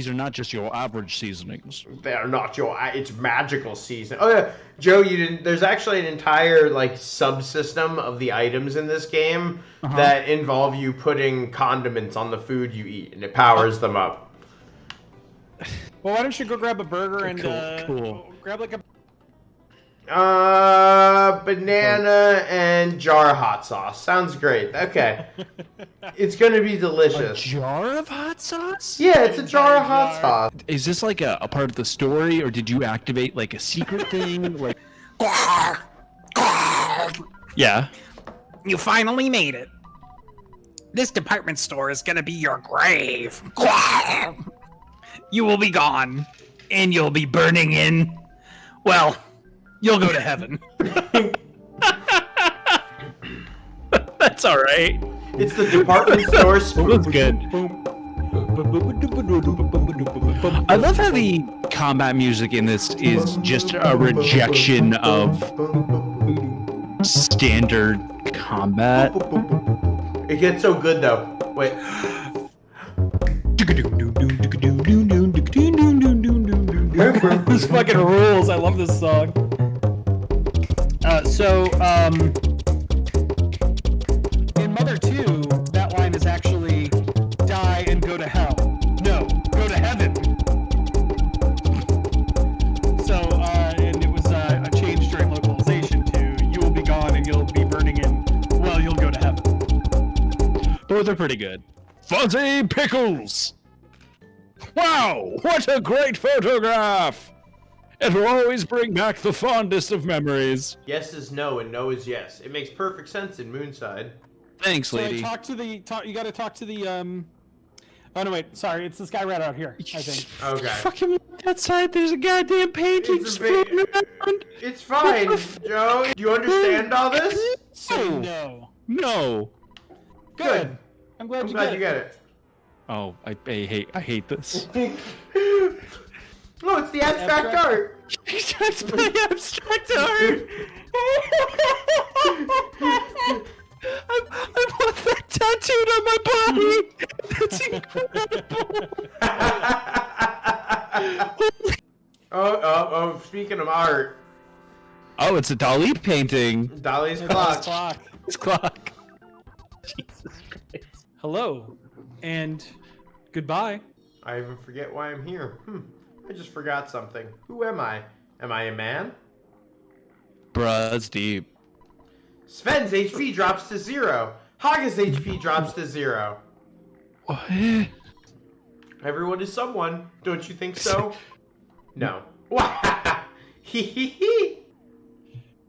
these are not just your average seasonings. They are not your. It's magical season. Oh yeah, Joe, you didn't. There's actually an entire like subsystem of the items in this game that involve you putting condiments on the food you eat, and it powers them up. Well, why don't you go grab a burger and grab like a banana and jar of hot sauce. Sounds great. Okay. It's gonna be delicious. A jar of hot sauce? Yeah, it's a jar of hot sauce. Is this like a part of the story, or did you activate like a secret thing? Like, yeah. You finally made it. This department store is gonna be your grave. You will be gone, and you'll be burning in. Well, you'll go to heaven. That's all right. It's the department store. It was good. I love how the combat music in this is just a rejection of standard combat. It gets so good though. Wait. This fucking rules. I love this song. In Mother 2, that line is actually die and go to hell. No, go to heaven. So, and it was a change during localization to you will be gone and you'll be burning in, well, you'll go to heaven. Both are pretty good. Fuzzy Pickles! Wow, what a great photograph! It will always bring back the fondest of memories. Yes is no and no is yes. It makes perfect sense in Moonside. Thanks, lady. So you gotta talk to the, oh no, wait, sorry, it's this guy right out here, I think. Okay. Fucking look outside, there's a goddamn painting floating around. It's fine, Joe. Do you understand all this? So no. No. Good. I'm glad you get it. Oh, I hate this. No, it's the abstract art. That's my abstract art. I want that tattooed on my body. That's incredible. Oh, speaking of art. Oh, it's a Dali painting. Dali's clock. His clock. Jesus Christ. Hello, and goodbye. I even forget why I'm here. I just forgot something. Who am I? Am I a man? Bruh, that's deep. Sven's HP drops to 0. Haga's HP drops to 0. What? Everyone is someone. Don't you think so? No. Hee.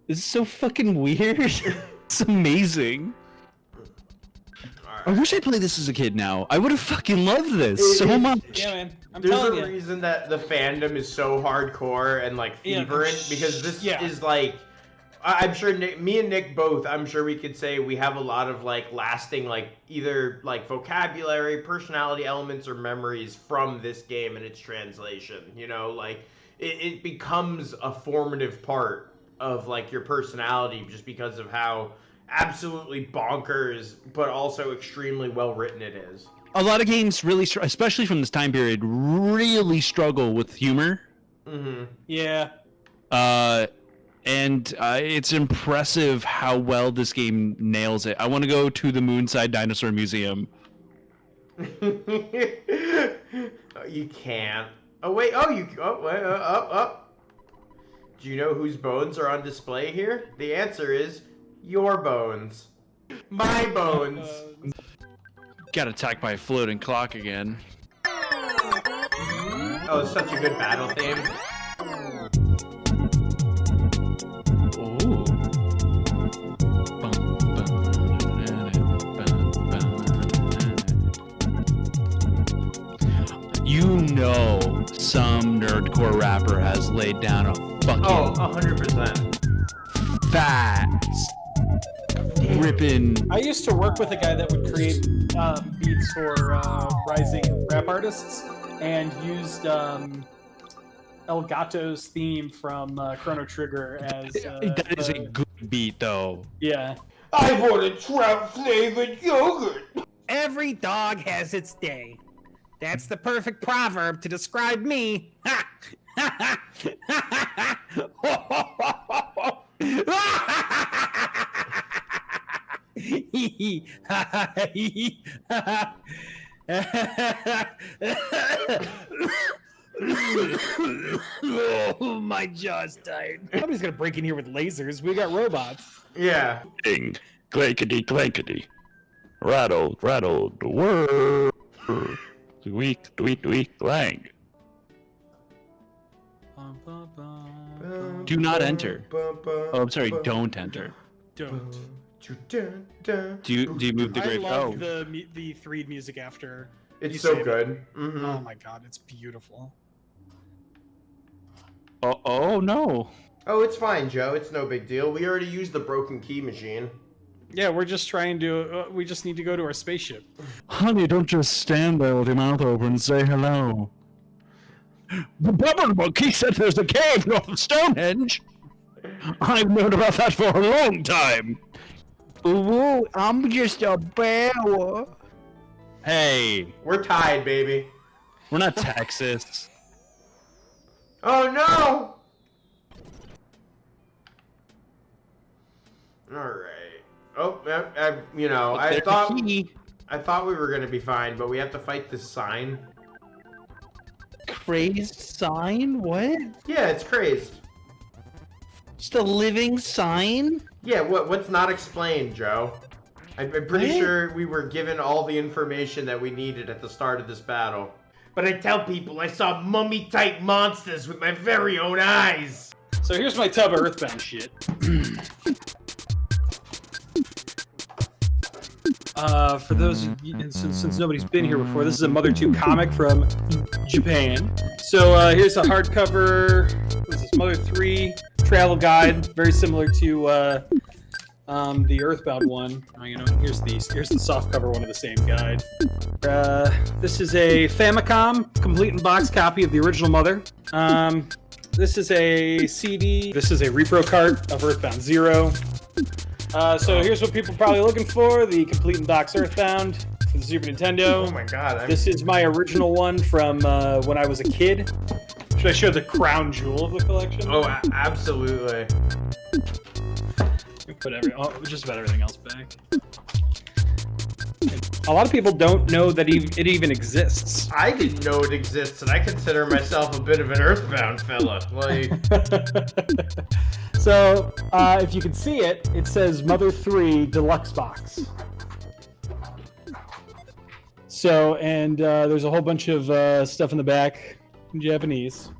This is so fucking weird. It's amazing. I wish I played this as a kid now. I would have fucking loved this so much. Yeah, man. There's a reason that the fandom is so hardcore and like fervent because this is like, I'm sure me and Nick both, I'm sure we could say we have a lot of like lasting like either like vocabulary, personality elements, or memories from this game and its translation. You know, like it becomes a formative part of like your personality just because of how absolutely bonkers but also extremely well written it is. A lot of games really, especially from this time period, really struggle with humor. Mm-hmm. Yeah. And it's impressive how well this game nails it. I want to go to the Moonside Dinosaur Museum. You can't. Oh wait. Oh, you. Oh wait. Do you know whose bones are on display here? The answer is your bones. My bones. Got attacked by a floating clock again. Oh, it's such a good battle theme. Ooh. You know some nerdcore rapper has laid down a fucking 100%. fat ripping. I used to work with a guy that would create beats for rising rap artists and used El Gato's theme from Chrono Trigger as that is a good beat though. Yeah. I want a trout flavored yogurt. Every dog has its day. That's the perfect proverb to describe me. Ha! Oh, my jaw's tired. Somebody's gonna break in here with lasers. We got robots. Yeah. Ding, clankety, clankety. Rattle, rattle, whir. Tweak, tweak, tweak, clang. Do not enter. Oh, I'm sorry, don't enter. Don't. Do you move the I grave? love the Threed music after. It's you so save good. it. Mm-hmm. Oh my god, it's beautiful. Oh no. Oh, it's fine, Joe. It's no big deal. We already used the broken key machine. Yeah, we're just trying to. We just need to go to our spaceship. Honey, don't just stand there with your mouth open and say hello. The Bubble Monkey said there's a cave north of Stonehenge. I've known about that for a long time. Ooh, I'm just a bear. Hey, We're tied, baby. we're not Texas. Oh no! All right. Oh, I thought we were gonna be fine, but we have to fight this sign. Crazed sign? What? Yeah, it's crazed. Just a living sign? Yeah, what's not explained, Joe? I'm pretty What? sure we were given all the information that we needed at the start of this battle. But I tell people I saw mummy-type monsters with my very own eyes. So here's my tub of Earthbound shit. For those, since nobody's been here before, this is a Mother 2 comic from Japan. So here's a hardcover. This is Mother 3 travel guide, very similar to the Earthbound one. Here's the softcover one of the same guide. This is a Famicom complete in box copy of the original Mother. This is a CD. This is a repro cart of Earthbound 0. So here's what people are probably looking for: the complete in box Earthbound for the Super Nintendo. Oh my god. This is my original one from when I was a kid. Should I show the crown jewel of the collection? Oh, absolutely. Put just about everything else back. A lot of people don't know that it even exists. I didn't know it exists, and I consider myself a bit of an Earthbound fella. Like, so, if you can see it, it says Mother 3 Deluxe Box. So, and there's a whole bunch of stuff in the back in Japanese,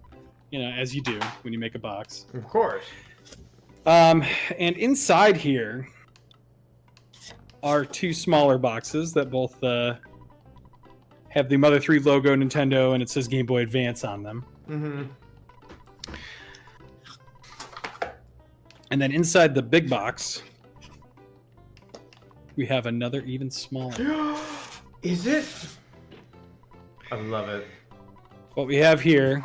as you do when you make a box. of course. And inside here are two smaller boxes that both have the Mother 3 logo, Nintendo, and it says Game Boy Advance on them. Mm-hmm. And then inside the big box, we have another even smaller. Is it? I love it. What we have here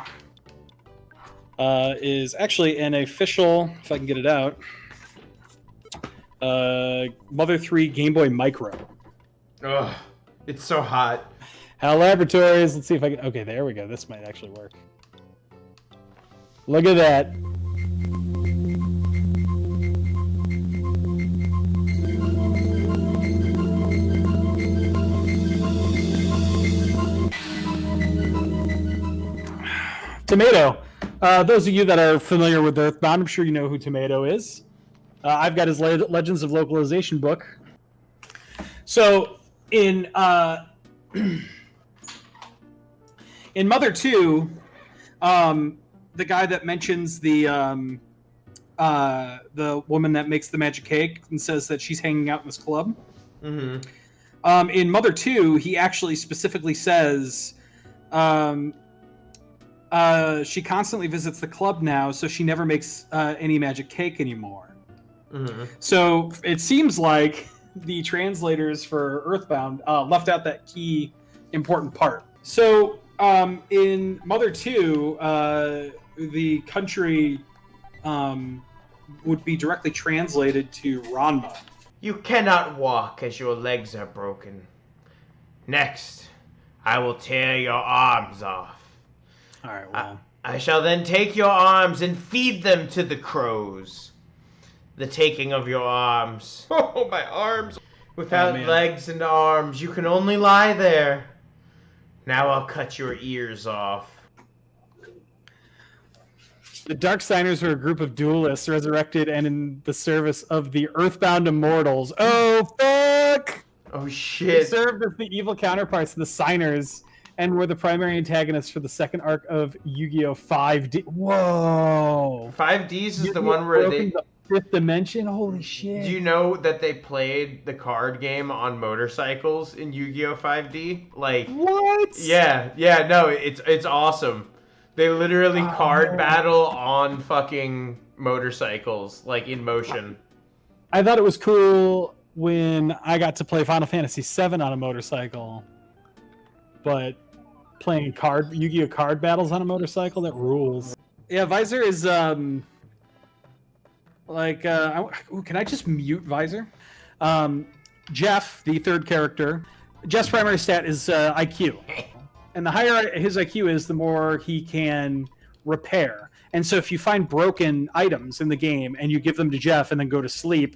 is actually an official, if I can get it out, Mother 3 Game Boy Micro. Ugh, it's so hot. HAL Laboratories. Let's see if I can. Okay, there we go. This might actually work. Look at that. Tomato. Those of you that are familiar with Earthbound, I'm sure you know who Tomato is. I've got his Legends of Localization book. So in in Mother 2, the guy that mentions the woman that makes the magic cake and says that she's hanging out in this club. Mm-hmm. In Mother 2, he actually specifically says she constantly visits the club now, so she never makes any magic cake anymore. Mm-hmm. So it seems like the translators for Earthbound left out that key important part. So in Mother 2, the country would be directly translated to Ranma. You cannot walk as your legs are broken. Next, I will tear your arms off. All right, well. I shall then take your arms and feed them to the crows. The taking of your arms. Oh, my arms. Without legs and arms, you can only lie there. Now I'll cut your ears off. The Darksiders are a group of duelists resurrected and in the service of the Earthbound Immortals. Oh, fuck! Oh, They shit. served as the evil counterparts to the Signers and were the primary antagonists for the second arc of Yu-Gi-Oh! 5D. Whoa! 5Ds is the one where they... The fifth dimension? Holy shit. Do you know that they played the card game on motorcycles in Yu-Gi-Oh! 5D? Like... What? Yeah, no, it's awesome. They literally card battle on fucking motorcycles, like in motion. I thought it was cool when I got to play Final Fantasy VII on a motorcycle, but playing Yu-Gi-Oh! Card battles on a motorcycle, that rules. Yeah, Vyser is can I just mute Vyser? Jeff, the third character, Jeff's primary stat is IQ. And the higher his IQ is, the more he can repair. And so if you find broken items in the game and you give them to Jeff and then go to sleep,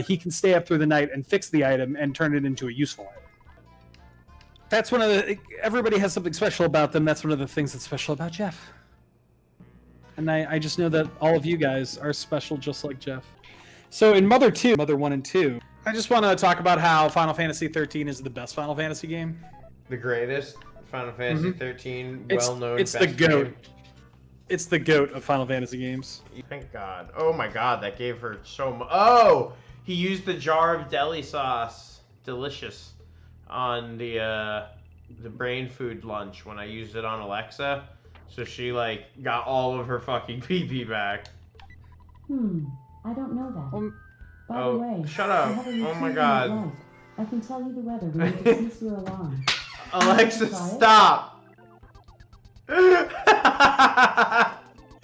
he can stay up through the night and fix the item and turn it into a useful item. That's one of the... Everybody has something special about them. That's one of the things that's special about Jeff. And I just know that all of you guys are special just like Jeff. So in Mother 1 and 2, I just want to talk about how Final Fantasy 13 is the best Final Fantasy game. The greatest Final Fantasy 13, well-known. It's the GOAT. Game. It's the GOAT of Final Fantasy games. Thank God. Oh my God, that gave her so much. Oh, he used the jar of deli sauce, delicious, on the brain food lunch when I used it on Alexa. So she like got all of her fucking pee back. I don't know that. By the way, shut up! Oh my God. I can tell you the weather when you dismiss your alarm. Alexa, stop!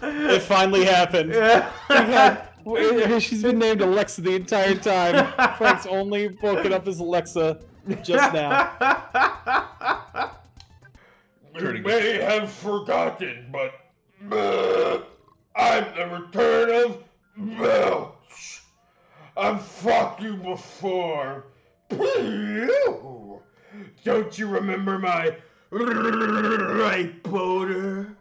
It finally happened. She's been named Alexa the entire time. Frank's only woken up as Alexa just now. You may have forgotten, but I'm the return of Belch. I've fought you before. Don't you remember my right boulder?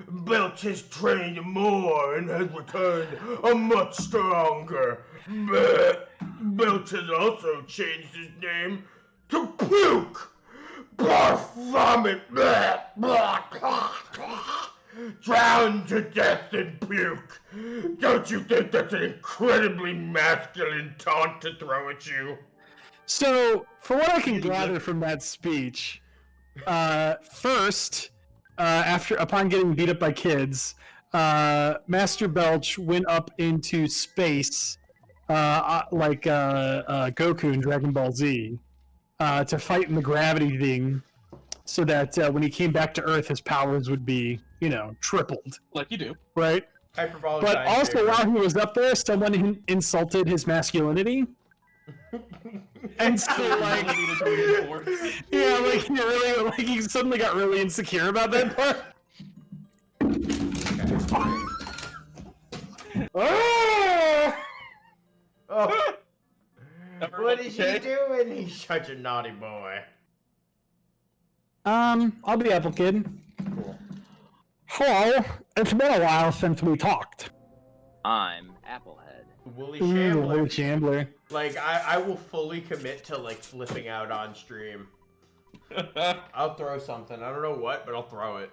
Belch has trained more and has returned a much stronger. Belch has also changed his name to Puke. Barf, vomit, drown to death in puke. Don't you think that's an incredibly masculine taunt to throw at you? So, for what I can gather from that speech, first, upon getting beat up by kids, Master Belch went up into space, like Goku in Dragon Ball Z, to fight in the gravity thing, so that when he came back to Earth, his powers would be, tripled. Like you do. Right? Hyperbolic. But also, while he was up there, someone insulted his masculinity. And so, like, yeah, like he really, like he suddenly got really insecure about that part. Oh! What is he doing? He's such a naughty boy. I'll be Apple Kid. Cool. Hello, it's been a while since we talked. I'm Applehead. Willie Shambler. Willie Shambler. Like, I will fully commit to, like, flipping out on stream. I'll throw something. I don't know what, but I'll throw it.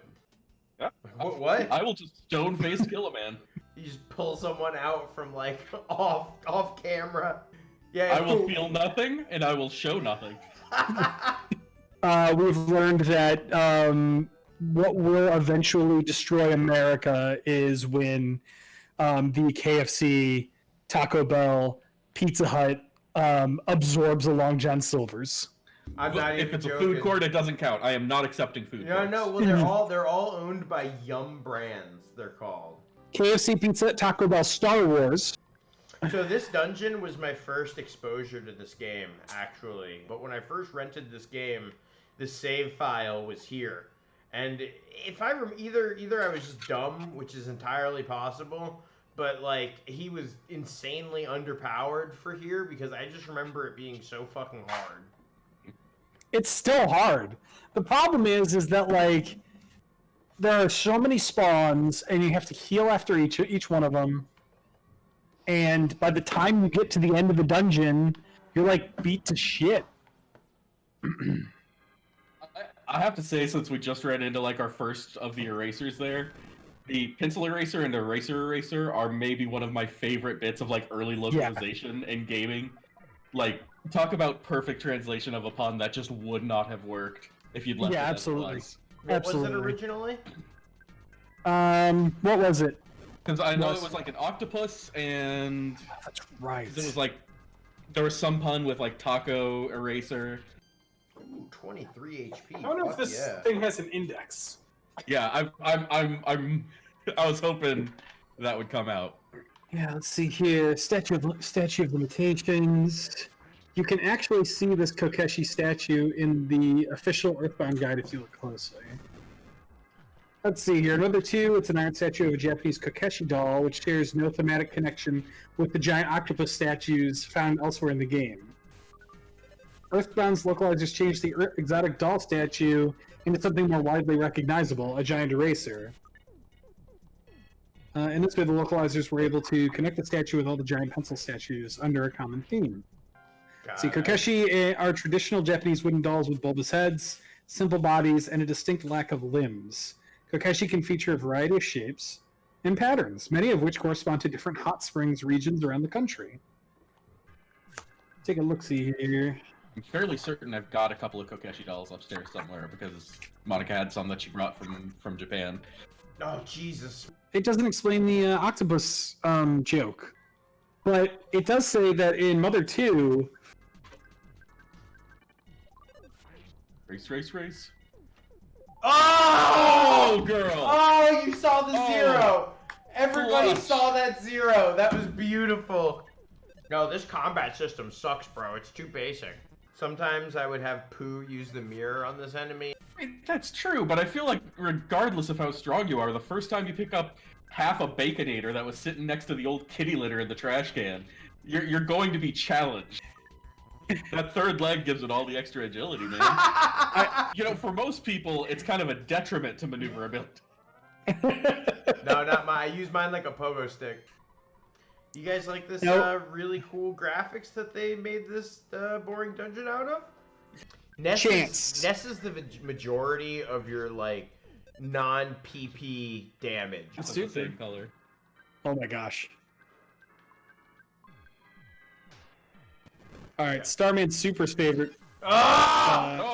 Yeah. What? I will just stone-face kill a man. You just pull someone out from, like, off camera. Yeah. I will feel nothing, and I will show nothing. We've learned that what will eventually destroy America is when the KFC, Taco Bell, Pizza Hut absorbs a Long John Silver's. I'm not even If it's joking. a food court, it doesn't count. I am not accepting food courts. No. Well, they're all owned by Yum Brands. They're called KFC, Pizza Hut, Taco Bell, Star Wars. So this dungeon was my first exposure to this game, actually. But when I first rented this game, the save file was here. And if I either I was just dumb, which is entirely possible, but like he was insanely underpowered for here because I just remember it being so fucking hard. It's still hard. The problem is that like there are so many spawns, and you have to heal after each one of them. And by the time you get to the end of the dungeon, you're like beat to shit. I have to say, since we just ran into like our first of the erasers there, the pencil eraser and eraser are maybe one of my favorite bits of like early localization in gaming. Like, talk about perfect translation of a pun that just would not have worked if you'd left it as it was. What was it originally? What was it? Because I know it was like an octopus, and that's right. It was like there was some pun with like taco eraser. Ooh, 23 HP. I wonder if this thing has an index. Yeah, I was hoping that would come out. Yeah, let's see here. Statue of Limitations. You can actually see this Kokeshi statue in the official Earthbound guide if you look closely. Let's see here. Number 2, it's an iron statue of a Japanese Kokeshi doll, which shares no thematic connection with the giant octopus statues found elsewhere in the game. Earthbound's localizers changed the exotic doll statue into something more widely recognizable, a giant eraser. In this way, the localizers were able to connect the statue with all the giant pencil statues under a common theme. See, Kokeshi are traditional Japanese wooden dolls with bulbous heads, simple bodies, and a distinct lack of limbs. Kokeshi can feature a variety of shapes and patterns, many of which correspond to different hot springs regions around the country. Take a look-see here. I'm fairly certain I've got a couple of Kokeshi dolls upstairs somewhere because Monica had some that she brought from Japan. Oh, Jesus. It doesn't explain the octopus joke, but it does say that in Mother 2... Race. Oh! Oh, girl! Oh, you saw the zero! Everybody saw that zero! That was beautiful! No, this combat system sucks, bro. It's too basic. Sometimes I would have Pooh use the mirror on this enemy. That's true, but I feel like regardless of how strong you are, the first time you pick up half a Baconator that was sitting next to the old kitty litter in the trash can, you're going to be challenged. That third leg gives it all the extra agility, man. For most people, it's kind of a detriment to maneuverability. No, not mine. I use mine like a pogo stick. You guys like this really cool graphics that they made this boring dungeon out of? Ness is the majority of your like non-PP damage. It's the same color. Oh my gosh. Alright, Starman's Super's favorite. Oh!